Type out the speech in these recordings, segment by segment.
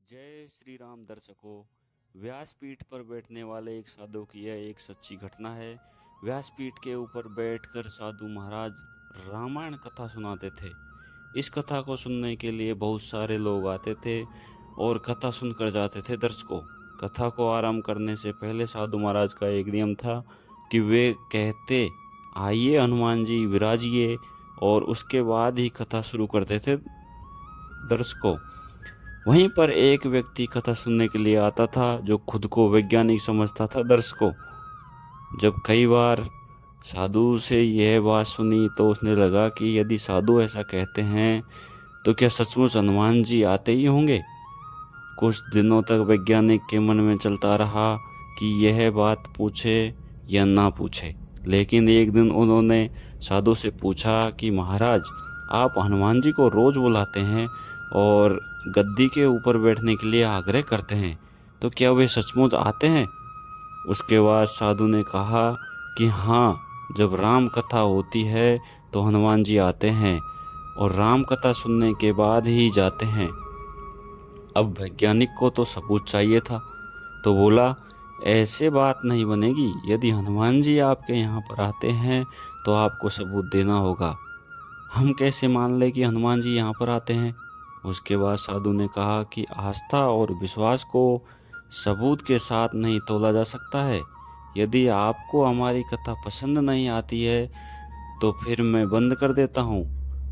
जय श्री राम दर्शकों। व्यासपीठ पर बैठने वाले एक साधु की यह एक सच्ची घटना है। व्यासपीठ के ऊपर बैठकर साधु महाराज रामायण कथा सुनाते थे। इस कथा को सुनने के लिए बहुत सारे लोग आते थे और कथा सुनकर जाते थे। दर्शकों, कथा को आरंभ करने से पहले साधु महाराज का एक नियम था कि वे कहते, आइए हनुमान जी विराजिए, और उसके बाद ही कथा शुरू करते थे। दर्शकों, वहीं पर एक व्यक्ति कथा सुनने के लिए आता था जो खुद को वैज्ञानिक समझता था। दर्शकों, जब कई बार साधु से यह बात सुनी तो उसने लगा कि यदि साधु ऐसा कहते हैं तो क्या सचमुच हनुमान जी आते ही होंगे। कुछ दिनों तक वैज्ञानिक के मन में चलता रहा कि यह बात पूछे या ना पूछे। लेकिन एक दिन उन्होंने साधु से पूछा कि महाराज, आप हनुमान जी को रोज बुलाते हैं और गद्दी के ऊपर बैठने के लिए आग्रह करते हैं, तो क्या वे सचमुच आते हैं। उसके बाद साधु ने कहा कि हाँ, जब राम कथा होती है तो हनुमान जी आते हैं और राम कथा सुनने के बाद ही जाते हैं। अब वैज्ञानिक को तो सबूत चाहिए था, तो बोला, ऐसे बात नहीं बनेगी। यदि हनुमान जी आपके यहाँ पर आते हैं तो आपको सबूत देना होगा। हम कैसे मान ले कि हनुमान जी यहाँ पर आते हैं। उसके बाद साधु ने कहा कि आस्था और विश्वास को सबूत के साथ नहीं तोला जा सकता है। यदि आपको हमारी कथा पसंद नहीं आती है तो फिर मैं बंद कर देता हूँ,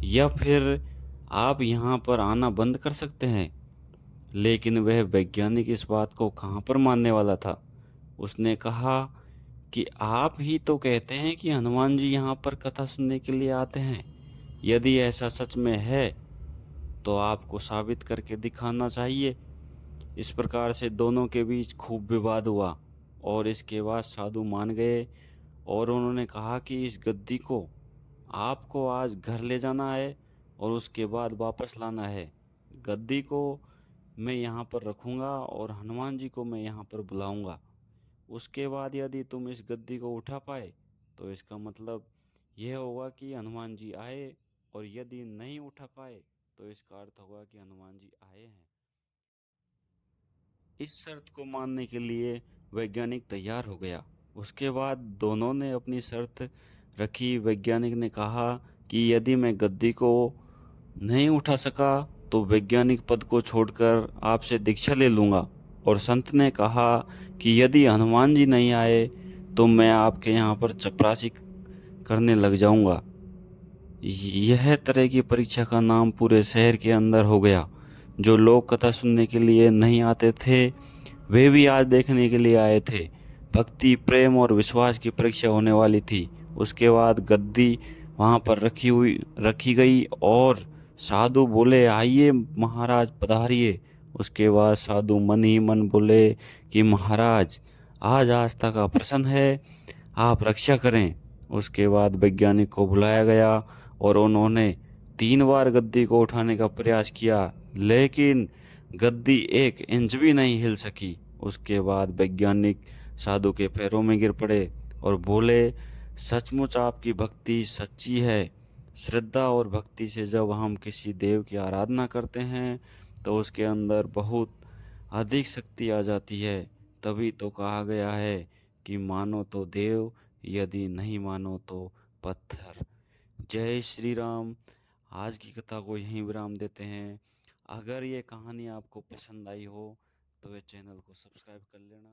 या फिर आप यहाँ पर आना बंद कर सकते हैं। लेकिन वह वैज्ञानिक इस बात को कहाँ पर मानने वाला था। उसने कहा कि आप ही तो कहते हैं कि हनुमान जी यहाँ पर कथा सुनने के लिए आते हैं। यदि ऐसा सच में है तो आपको साबित करके दिखाना चाहिए। इस प्रकार से दोनों के बीच खूब विवाद हुआ और इसके बाद साधु मान गए और उन्होंने कहा कि इस गद्दी को आपको आज घर ले जाना है और उसके बाद वापस लाना है। गद्दी को मैं यहाँ पर रखूँगा और हनुमान जी को मैं यहाँ पर बुलाऊँगा। उसके बाद यदि तुम इस गद्दी को उठा पाए तो इसका मतलब यह होगा कि हनुमान जी आए, और यदि नहीं उठा पाए तो इसका अर्थ होगा कि हनुमान जी आए हैं। इस शर्त को मानने के लिए वैज्ञानिक तैयार हो गया। उसके बाद दोनों ने अपनी शर्त रखी। वैज्ञानिक ने कहा कि यदि मैं गद्दी को नहीं उठा सका तो वैज्ञानिक पद को छोड़कर आपसे दीक्षा ले लूँगा। और संत ने कहा कि यदि हनुमान जी नहीं आए तो मैं आपके यहाँ पर चपरासी करने लग जाऊँगा। यह तरह की परीक्षा का नाम पूरे शहर के अंदर हो गया। जो लोग कथा सुनने के लिए नहीं आते थे वे भी आज देखने के लिए आए थे। भक्ति, प्रेम और विश्वास की परीक्षा होने वाली थी। उसके बाद गद्दी वहां पर रखी गई और साधु बोले, आइए महाराज पधारिए। उसके बाद साधु मन ही मन बोले कि महाराज, आज आस्था का प्रश्न है, आप रक्षा करें। उसके बाद वैज्ञानिक को बुलाया गया और उन्होंने 3 बार गद्दी को उठाने का प्रयास किया, लेकिन गद्दी 1 इंच भी नहीं हिल सकी। उसके बाद वैज्ञानिक साधु के पैरों में गिर पड़े और बोले, सचमुच आपकी भक्ति सच्ची है। श्रद्धा और भक्ति से जब हम किसी देव की आराधना करते हैं तो उसके अंदर बहुत अधिक शक्ति आ जाती है। तभी तो कहा गया है कि मानो तो देव, यदि नहीं मानो तो पत्थर। जय श्री राम। आज की कथा को यहीं विराम देते हैं। अगर ये कहानी आपको पसंद आई हो तो ये चैनल को सब्सक्राइब कर लेना।